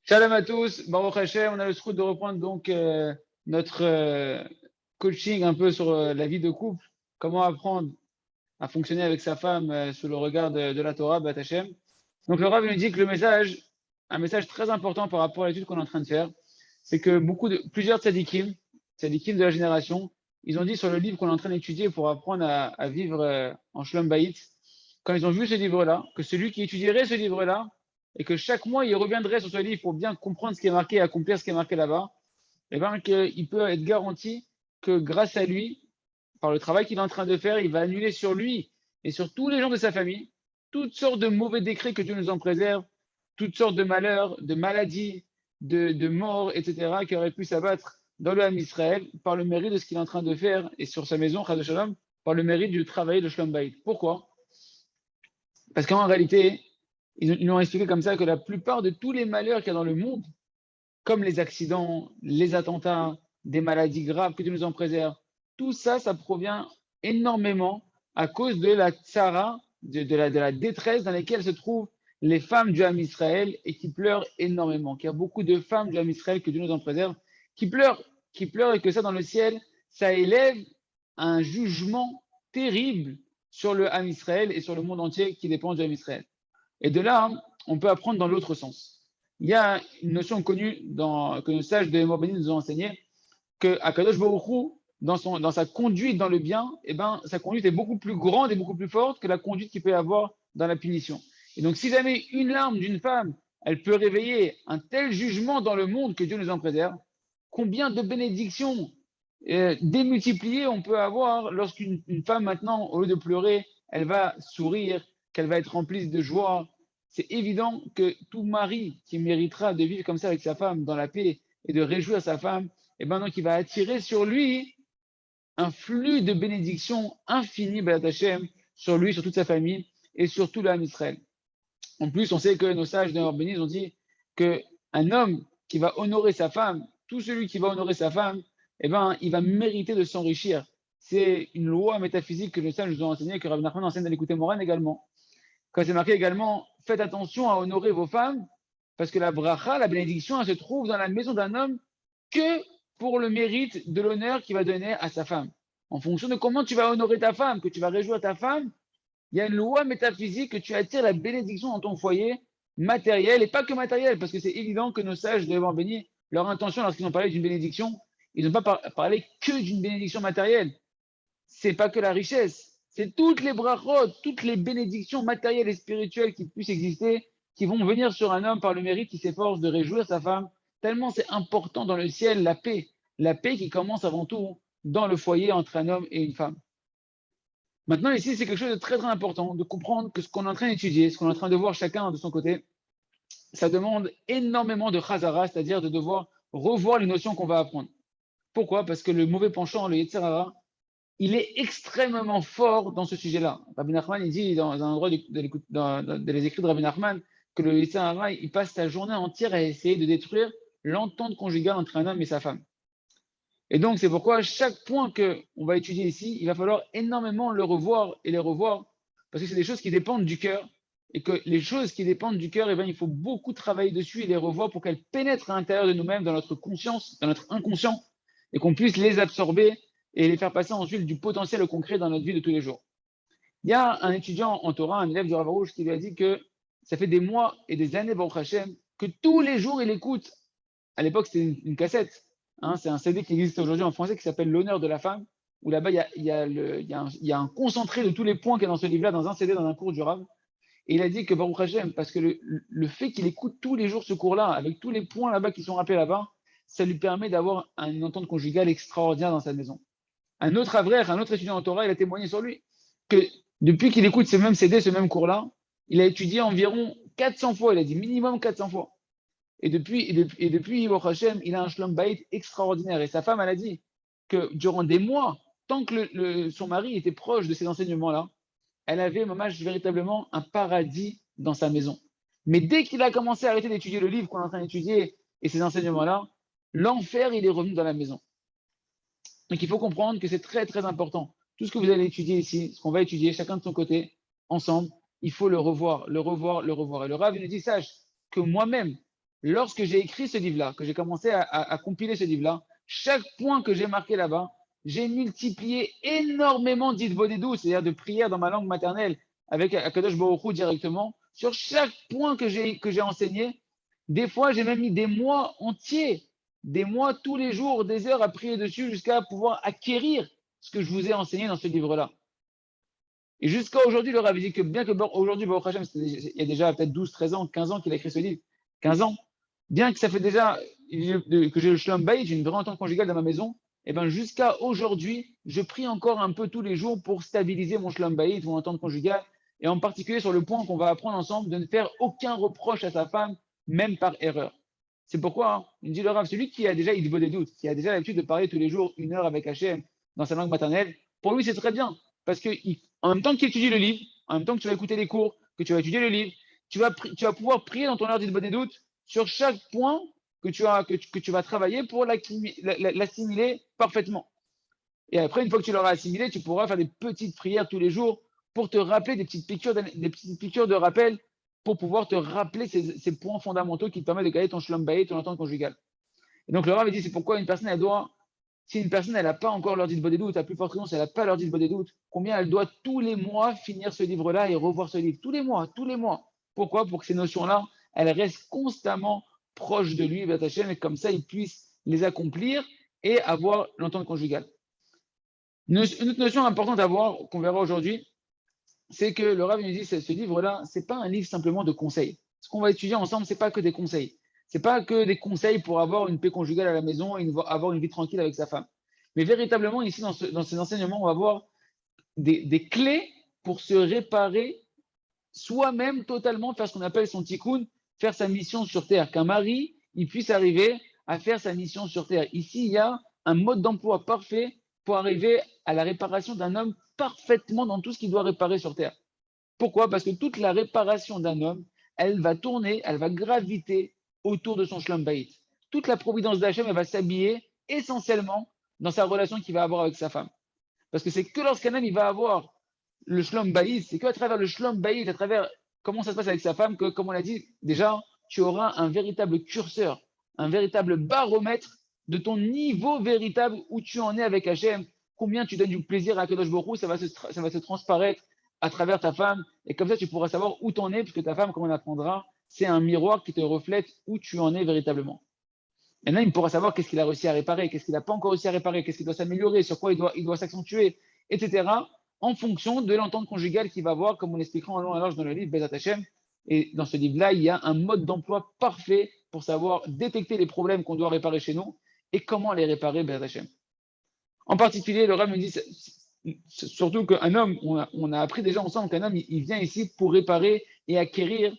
Shalom à tous, Baruch Hashem, on a le souhait de reprendre donc notre coaching un peu sur la vie de couple, comment apprendre à fonctionner avec sa femme sous le regard de la Torah, Bat Hashem. Donc le Rav nous dit que un message très important par rapport à l'étude qu'on est en train de faire, c'est que plusieurs tzadikim de la génération, ils ont dit sur le livre qu'on est en train d'étudier pour apprendre à vivre en Shalom Bayit, quand ils ont vu ce livre-là, que celui qui étudierait ce livre-là, et que chaque mois il reviendrait sur ce livre pour bien comprendre ce qui est marqué et accomplir ce qui est marqué là-bas, et bien qu'il peut être garanti que grâce à lui, par le travail qu'il est en train de faire, il va annuler sur lui et sur tous les gens de sa famille toutes sortes de mauvais décrets que Dieu nous en préserve, toutes sortes de malheurs, de maladies, de morts, etc., qui auraient pu s'abattre dans le Ham Israël par le mérite de ce qu'il est en train de faire et sur sa maison, Chas Shalom, par le mérite du travail de Shalom Bayit. Pourquoi? Parce qu'en réalité, ils nous ont expliqué comme ça que la plupart de tous les malheurs qu'il y a dans le monde, comme les accidents, les attentats, des maladies graves que Dieu nous en préserve, tout ça, ça provient énormément à cause de la tsara, de la détresse dans laquelle se trouvent les femmes du Ham Israël et qui pleurent énormément. Il y a beaucoup de femmes du Ham Israël que Dieu nous en préserve, qui pleurent et que ça dans le ciel, ça élève un jugement terrible sur le Ham Israël et sur le monde entier qui dépend du Ham Israël. Et de là, on peut apprendre dans l'autre sens. Il y a une notion connue que nos sages de Mor Béni nous ont enseigné, que Akadosh Baruch Hu, dans sa conduite dans le bien, sa conduite est beaucoup plus grande et beaucoup plus forte que la conduite qu'il peut y avoir dans la punition. Et donc, si jamais une larme d'une femme, elle peut réveiller un tel jugement dans le monde que Dieu nous en préserve, combien de bénédictions démultipliées on peut avoir lorsqu'une femme maintenant, au lieu de pleurer, elle va sourire, qu'elle va être remplie de joie. C'est évident que tout mari qui méritera de vivre comme ça avec sa femme dans la paix et de réjouir sa femme, donc il va attirer sur lui un flux de bénédictions infinies, B'ezrat Hashem, sur lui, sur toute sa famille et sur tout l'âme Israël. En plus, on sait que nos sages de Mor Béni ont dit qu'un homme qui va honorer sa femme, tout celui qui va honorer sa femme, il va mériter de s'enrichir. C'est une loi métaphysique que nos sages nous ont enseignée, que Rav Nachman enseigne dans l'Écouté Moran également. Quand c'est marqué également, faites attention à honorer vos femmes, parce que la bracha, la bénédiction, elle se trouve dans la maison d'un homme que pour le mérite de l'honneur qu'il va donner à sa femme. En fonction de comment tu vas honorer ta femme, que tu vas réjouir ta femme, il y a une loi métaphysique que tu attires la bénédiction dans ton foyer, matériel et pas que matériel, parce que c'est évident que nos sages de Mor Béni, leur intention lorsqu'ils ont parlé d'une bénédiction, ils n'ont pas parlé que d'une bénédiction matérielle. C'est pas que la richesse, c'est toutes les brachot, toutes les bénédictions matérielles et spirituelles qui puissent exister, qui vont venir sur un homme par le mérite qui s'efforce de réjouir sa femme, tellement c'est important dans le ciel, la paix qui commence avant tout dans le foyer entre un homme et une femme. Maintenant, ici, c'est quelque chose de très très important, de comprendre que ce qu'on est en train d'étudier, ce qu'on est en train de voir chacun de son côté, ça demande énormément de chazara, c'est-à-dire de devoir revoir les notions qu'on va apprendre. Pourquoi? Parce que le mauvais penchant, le Yetzer Hara, il est extrêmement fort dans ce sujet-là. Rabbi Nachman, il dit dans un endroit dans les écrits de Rabbi Nachman que le Yetzer Hara, il passe sa journée entière à essayer de détruire l'entente conjugale entre un homme et sa femme. Et donc, c'est pourquoi chaque point qu'on va étudier ici, il va falloir énormément le revoir et les revoir, parce que c'est des choses qui dépendent du cœur, et que les choses qui dépendent du cœur, il faut beaucoup travailler dessus et les revoir pour qu'elles pénètrent à l'intérieur de nous-mêmes, dans notre conscience, dans notre inconscient, et qu'on puisse les absorber et les faire passer ensuite du potentiel au concret dans notre vie de tous les jours. Il y a un étudiant en Torah, un élève du Rav Arush, qui lui a dit que ça fait des mois et des années, Baruch Hashem, que tous les jours il écoute. À l'époque, c'était une cassette. C'est un CD qui existe aujourd'hui en français qui s'appelle L'honneur de la femme, où là-bas, il y a un concentré de tous les points qu'il y a dans ce livre-là, dans un CD, dans un cours du Rav. Et il a dit que Baruch Hashem, parce que le fait qu'il écoute tous les jours ce cours-là, avec tous les points là-bas qui sont rappelés là-bas, ça lui permet d'avoir une entente conjugale extraordinaire dans sa maison. Un autre avraire, un autre étudiant en Torah, il a témoigné sur lui que depuis qu'il écoute ce même CD, ce même cours-là, il a étudié environ 400 fois, il a dit minimum 400 fois. Et depuis Baruch Hashem, il a un shlom bayit extraordinaire. Et sa femme, elle a dit que durant des mois, tant que son mari était proche de ces enseignements-là, elle avait véritablement un paradis dans sa maison. Mais dès qu'il a commencé à arrêter d'étudier le livre qu'on est en train d'étudier et ces enseignements-là, l'enfer, il est revenu dans la maison. Donc il faut comprendre que c'est très très important. Tout ce que vous allez étudier ici, ce qu'on va étudier, chacun de son côté, ensemble, il faut le revoir, le revoir, le revoir. Et le Rav nous dit, sache que moi-même, lorsque j'ai écrit ce livre-là, que j'ai commencé à compiler ce livre-là, chaque point que j'ai marqué là-bas, j'ai multiplié énormément d'idvodedou, c'est-à-dire de prières dans ma langue maternelle avec Akadosh Baruch Hu directement, sur chaque point que j'ai enseigné. Des fois, j'ai même mis des mois entiers, des mois tous les jours, des heures à prier dessus jusqu'à pouvoir acquérir ce que je vous ai enseigné dans ce livre-là. Et jusqu'à aujourd'hui, le Rav dit que bien que aujourd'hui, Baruch Hashem, il y a déjà peut-être 12, 13 ans, 15 ans qu'il a écrit ce livre, 15 ans, bien que ça fait déjà que j'ai le Shalom Bayit, j'ai une vraie entente conjugale dans ma maison, et bien jusqu'à aujourd'hui, je prie encore un peu tous les jours pour stabiliser mon Shalom Bayit, mon entente conjugale, et en particulier sur le point qu'on va apprendre ensemble de ne faire aucun reproche à sa femme, même par erreur. C'est pourquoi, hein, il dit le Rav, celui qui a déjà il des doutes, qui a déjà l'habitude de parler tous les jours 1 heure avec Hachem dans sa langue maternelle, pour lui c'est très bien. Parce que en même temps que tu étudies le livre, en même temps que tu vas écouter les cours, que tu vas étudier le livre, tu vas pouvoir prier dans ton heure d'Idbon des doutes sur chaque point que tu vas travailler pour l'assimiler parfaitement. Et après, une fois que tu l'auras assimilé, tu pourras faire des petites prières tous les jours pour te rappeler des petites piqûres de rappel pour pouvoir te rappeler ces points fondamentaux qui te permettent de gagner ton shalom bayit, ton entente conjugale. Et donc le Rav dit c'est pourquoi une personne, elle doit, si une personne n'a pas encore l'heure d'Idbon des doutes, à plus forte raison, si elle n'a pas l'heure d'Idbon des doutes, combien elle doit tous les mois finir ce livre-là et revoir ce livre. Tous les mois, tous les mois. Pourquoi? Pour que ces notions-là, elles restent constamment proches de lui, et comme ça, il puisse les accomplir et avoir l'entente conjugale. Une autre notion importante à voir, qu'on verra aujourd'hui, c'est que le Rav nous dit que ce livre-là, ce n'est pas un livre simplement de conseils. Ce qu'on va étudier ensemble, ce n'est pas que des conseils. Ce n'est pas que des conseils pour avoir une paix conjugale à la maison et avoir une vie tranquille avec sa femme. Mais véritablement, ici, dans ces enseignements, on va voir des clés pour se réparer soi-même totalement, faire ce qu'on appelle son tikkun, faire sa mission sur Terre. Qu'un mari, il puisse arriver à faire sa mission sur Terre. Ici, il y a un mode d'emploi parfait pour arriver à la réparation d'un homme parfaitement dans tout ce qu'il doit réparer sur Terre. Pourquoi? Parce que toute la réparation d'un homme, elle va tourner, elle va graviter autour de son shalom bayit. Toute la providence d'Hachem, elle va s'habiller essentiellement dans sa relation qu'il va avoir avec sa femme. Parce que c'est que lorsqu'un homme il va avoir le shalom bayit, c'est qu'à travers le shalom bayit, à travers comment ça se passe avec sa femme, que, comme on l'a dit déjà, tu auras un véritable curseur, un véritable baromètre de ton niveau véritable où tu en es avec Hachem, combien tu donnes du plaisir à Kadosh Baruch Hu, ça va se transparaître à travers ta femme, et comme ça tu pourras savoir où tu en es, puisque ta femme, comme on apprendra, c'est un miroir qui te reflète où tu en es véritablement. Maintenant, il pourra savoir qu'est-ce qu'il a réussi à réparer, qu'est-ce qu'il n'a pas encore réussi à réparer, qu'est-ce qu'il doit s'améliorer, sur quoi il doit s'accentuer, etc., en fonction de l'entente conjugale qu'il va avoir, comme on l'expliquera en long et large dans le livre Bezat Hashem. Et dans ce livre-là, il y a un mode d'emploi parfait pour savoir détecter les problèmes qu'on doit réparer chez nous et comment les réparer Bezat Hashem. En particulier, le Rav me dit surtout qu'un homme, on a appris déjà ensemble qu'un homme, il vient ici pour réparer et acquérir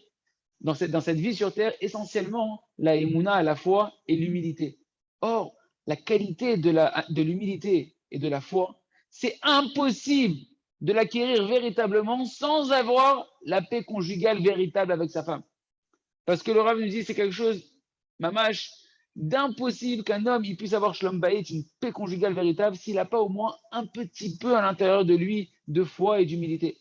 dans cette vie sur Terre, essentiellement, la émouna à la foi et l'humilité. Or, la qualité de l'humilité et de la foi, c'est impossible de l'acquérir véritablement sans avoir la paix conjugale véritable avec sa femme. Parce que le Rav nous dit c'est quelque chose, mamash, d'impossible qu'un homme il puisse avoir shalom bayit, une paix conjugale véritable, s'il n'a pas au moins un petit peu à l'intérieur de lui de foi et d'humilité.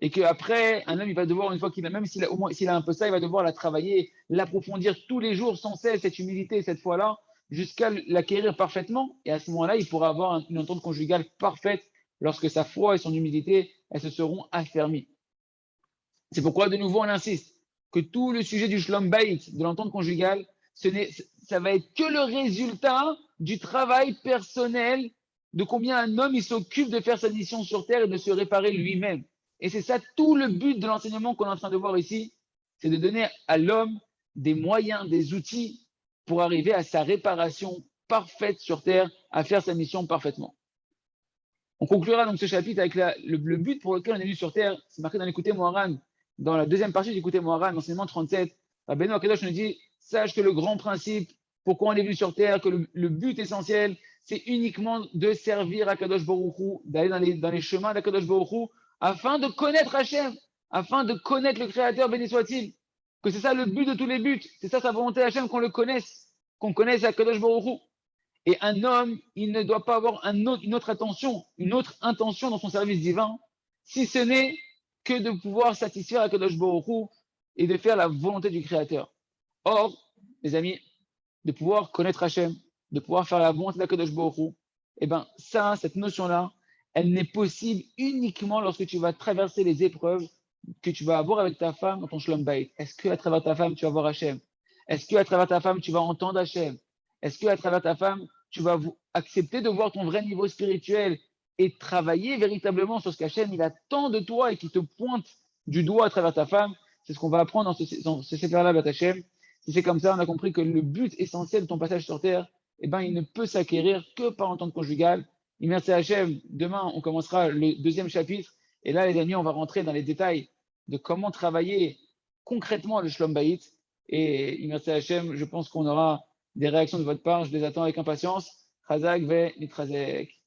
Et qu'après, un homme, il va devoir, une fois qu'il a, même s'il a, au moins, s'il a un peu ça, il va devoir la travailler, l'approfondir tous les jours sans cesse, cette humilité, cette foi-là, jusqu'à l'acquérir parfaitement. Et à ce moment-là, il pourra avoir une entente conjugale parfaite lorsque sa foi et son humilité, elles se seront affermies. C'est pourquoi, de nouveau, on insiste que tout le sujet du shalom bayit, de l'entente conjugale, ça va être que le résultat du travail personnel de combien un homme il s'occupe de faire sa mission sur terre et de se réparer lui-même. Et c'est ça tout le but de l'enseignement qu'on est en train de voir ici, c'est de donner à l'homme des moyens, des outils pour arriver à sa réparation parfaite sur terre, à faire sa mission parfaitement. On conclura donc ce chapitre avec le but pour lequel on est venu sur terre, c'est marqué dans l'écouté Moharan, dans la deuxième partie d'écouter Moharan, l'enseignement 37. Rabbeinu Akadosh nous dit, sache que le grand principe, pourquoi on est venu sur terre, que le but essentiel, c'est uniquement de servir Akadosh Baruch Hu, d'aller dans les chemins d'Akadosh Baruch Hu, afin de connaître Hachem, afin de connaître le Créateur, béni soit-il. Que c'est ça le but de tous les buts, c'est ça sa volonté Hachem, qu'on connaisse Akadosh Baruch Hu. Et un homme, il ne doit pas avoir une autre intention dans son service divin, si ce n'est que de pouvoir satisfaire Akadosh Baruch Hu et de faire la volonté du Créateur. Or, mes amis, de pouvoir connaître Hachem, de pouvoir faire la volonté d'Akadosh Baruch Hu, eh ben ça, cette notion-là, elle n'est possible uniquement lorsque tu vas traverser les épreuves que tu vas avoir avec ta femme dans ton Shalom Bayit. Est-ce qu'à travers ta femme, tu vas voir Hachem? Est-ce qu'à travers ta femme, tu vas entendre Hachem? Est-ce qu'à travers ta femme, tu vas accepter de voir ton vrai niveau spirituel et travailler véritablement sur ce qu'Hachem il attend de toi et qui te pointe du doigt à travers ta femme? C'est ce qu'on va apprendre dans ce séfer-là, Bat Hachem. Si c'est comme ça, on a compris que le but essentiel de ton passage sur Terre, eh ben, il ne peut s'acquérir que par l'entente conjugale. Et merci Hachem, demain, on commencera le deuxième chapitre. Et là, les amis, on va rentrer dans les détails de comment travailler concrètement le Shlom Bayit. Et merci Hachem, je pense qu'on aura des réactions de votre part. Je les attends avec impatience. Chazak ve nitrazek.